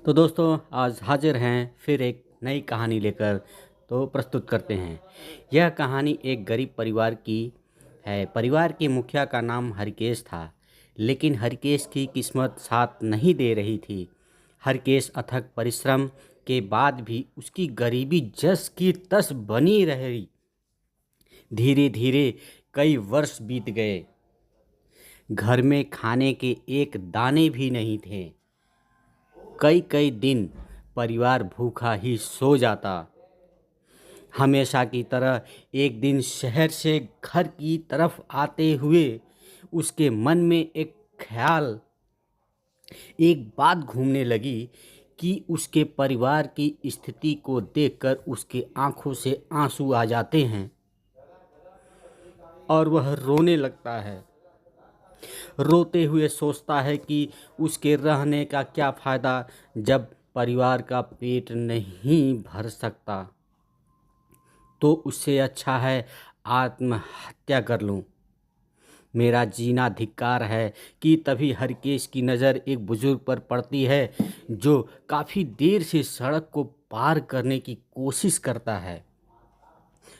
तो दोस्तों आज हाजिर हैं फिर एक नई कहानी लेकर। तो प्रस्तुत करते हैं। यह कहानी एक गरीब परिवार की है। परिवार के मुखिया का नाम हरकेश था, लेकिन हरकेश की किस्मत साथ नहीं दे रही थी। हरकेश अथक परिश्रम के बाद भी उसकी गरीबी जस की तस बनी रही। धीरे धीरे कई वर्ष बीत गए। घर में खाने के एक दाने भी नहीं थे। कई कई दिन परिवार भूखा ही सो जाता। हमेशा की तरह एक दिन शहर से घर की तरफ आते हुए उसके मन में एक बात घूमने लगी कि उसके परिवार की स्थिति को देखकर उसके आंखों से आंसू आ जाते हैं और वह रोने लगता है। रोते हुए सोचता है कि उसके रहने का क्या फ़ायदा जब परिवार का पेट नहीं भर सकता। तो उससे अच्छा है आत्महत्या कर लूं। मेरा जीना धिक्कार है। कि तभी हरकेश की नज़र एक बुजुर्ग पर पड़ती है जो काफ़ी देर से सड़क को पार करने की कोशिश करता है।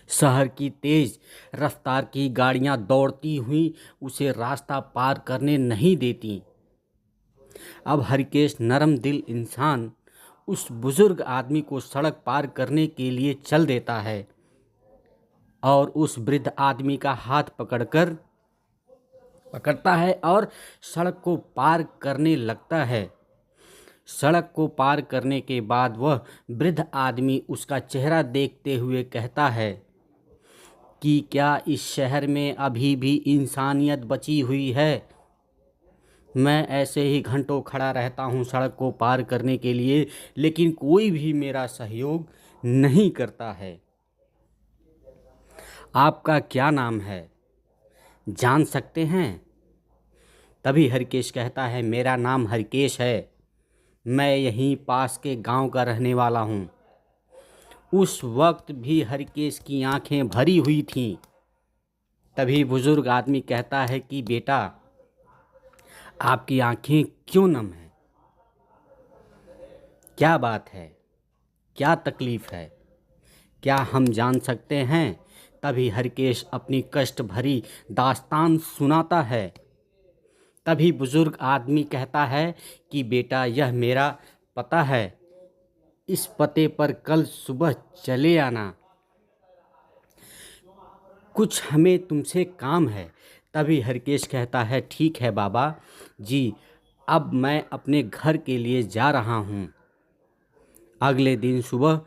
शहर की तेज रफ्तार की गाड़ियां दौड़ती हुई उसे रास्ता पार करने नहीं देती। अब हरकेश नरम दिल इंसान उस बुजुर्ग आदमी को सड़क पार करने के लिए चल देता है और उस वृद्ध आदमी का हाथ पकड़ता है और सड़क को पार करने लगता है। सड़क को पार करने के बाद वह वृद्ध आदमी उसका चेहरा देखते हुए कहता है कि क्या इस शहर में अभी भी इंसानियत बची हुई है। मैं ऐसे ही घंटों खड़ा रहता हूँ सड़क को पार करने के लिए, लेकिन कोई भी मेरा सहयोग नहीं करता है। आपका क्या नाम है, जान सकते हैं? तभी हरकेश कहता है, मेरा नाम हरकेश है। मैं यहीं पास के गांव का रहने वाला हूँ। उस वक्त भी हरकेश की आंखें भरी हुई थीं। तभी बुजुर्ग आदमी कहता है कि बेटा, आपकी आंखें क्यों नम हैं? क्या बात है? क्या तकलीफ़ है? क्या हम जान सकते हैं? तभी हरकेश अपनी कष्ट भरी दास्तान सुनाता है। तभी बुजुर्ग आदमी कहता है कि बेटा, यह मेरा पता है। इस पते पर कल सुबह चले आना। कुछ हमें तुमसे काम है। तभी हरकेश कहता है, ठीक है बाबा जी, अब मैं अपने घर के लिए जा रहा हूँ। अगले दिन सुबह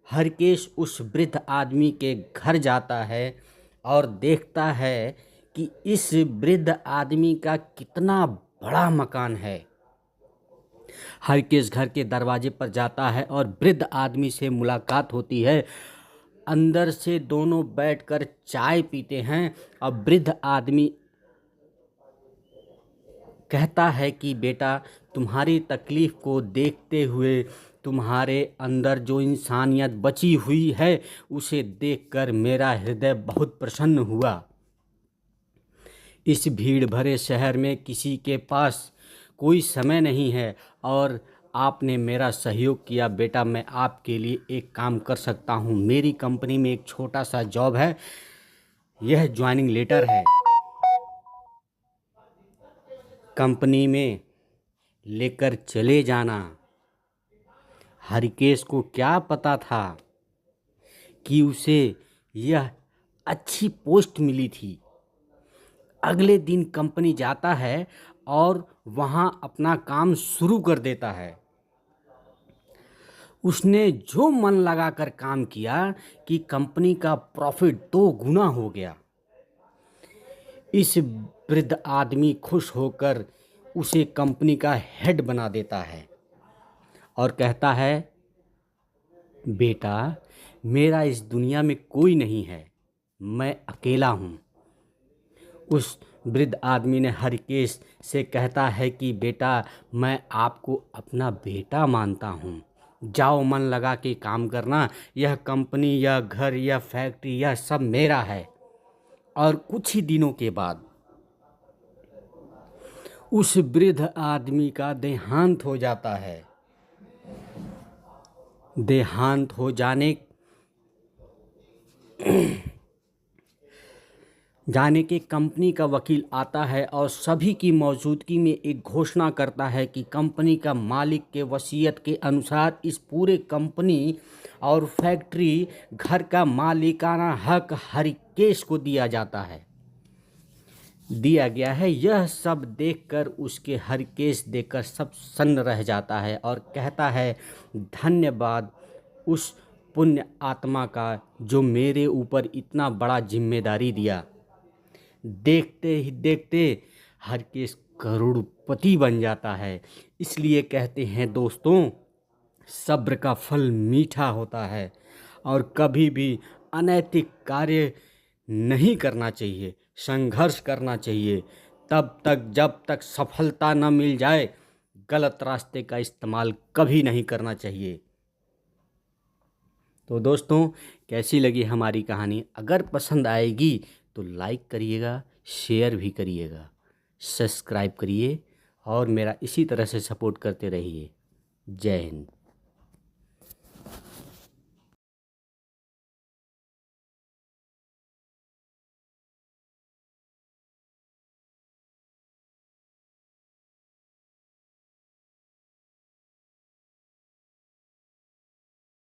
हरकेश उस वृद्ध आदमी के घर जाता है और देखता है कि इस वृद्ध आदमी का कितना बड़ा मकान है। हरकेश घर के दरवाजे पर जाता है और वृद्ध आदमी से मुलाकात होती है। अंदर से दोनों बैठकर चाय पीते हैं और वृद्ध आदमी कहता है कि बेटा, तुम्हारी तकलीफ़ को देखते हुए तुम्हारे अंदर जो इंसानियत बची हुई है उसे देखकर मेरा हृदय बहुत प्रसन्न हुआ। इस भीड़ भरे शहर में किसी के पास कोई समय नहीं है और आपने मेरा सहयोग किया। बेटा, मैं आपके लिए एक काम कर सकता हूँ। मेरी कंपनी में एक छोटा सा जॉब है। यह ज्वाइनिंग लेटर है। कंपनी में लेकर चले जाना। हरकेश को क्या पता था कि उसे यह अच्छी पोस्ट मिली थी। अगले दिन कंपनी जाता है और वहाँ अपना काम शुरू कर देता है। उसने जो मन लगाकर काम किया कि कंपनी का प्रॉफिट 2 गुना हो गया। इस वृद्ध आदमी खुश होकर उसे कंपनी का हेड बना देता है और कहता है, बेटा, मेरा इस दुनिया में कोई नहीं है, मैं अकेला हूँ। उस वृद्ध आदमी ने हरकेश से कहता है कि बेटा, मैं आपको अपना बेटा मानता हूँ। जाओ, मन लगा के काम करना। यह कंपनी, यह घर, यह फैक्ट्री, यह सब मेरा है। और कुछ ही दिनों के बाद उस वृद्ध आदमी का देहांत हो जाता है। देहांत हो जाने के कंपनी का वकील आता है और सभी की मौजूदगी में एक घोषणा करता है कि कंपनी का मालिक के वसीयत के अनुसार इस पूरे कंपनी और फैक्ट्री घर का मालिकाना हक हरिकेश को दिया गया है। यह सब देखकर उसके हरिकेश देखकर सब सन्न रह जाता है और कहता है, धन्यवाद उस पुण्य आत्मा का जो मेरे ऊपर इतना बड़ा जिम्मेदारी दिया। देखते ही देखते हरकेश करोड़पति बन जाता है। इसलिए कहते हैं दोस्तों, सब्र का फल मीठा होता है और कभी भी अनैतिक कार्य नहीं करना चाहिए, संघर्ष करना चाहिए तब तक जब तक सफलता न मिल जाए। गलत रास्ते का इस्तेमाल कभी नहीं करना चाहिए। तो दोस्तों, कैसी लगी हमारी कहानी? अगर पसंद आएगी तो लाइक करिएगा, शेयर भी करिएगा, सब्सक्राइब करिए और मेरा इसी तरह से सपोर्ट करते रहिए। जय हिंद।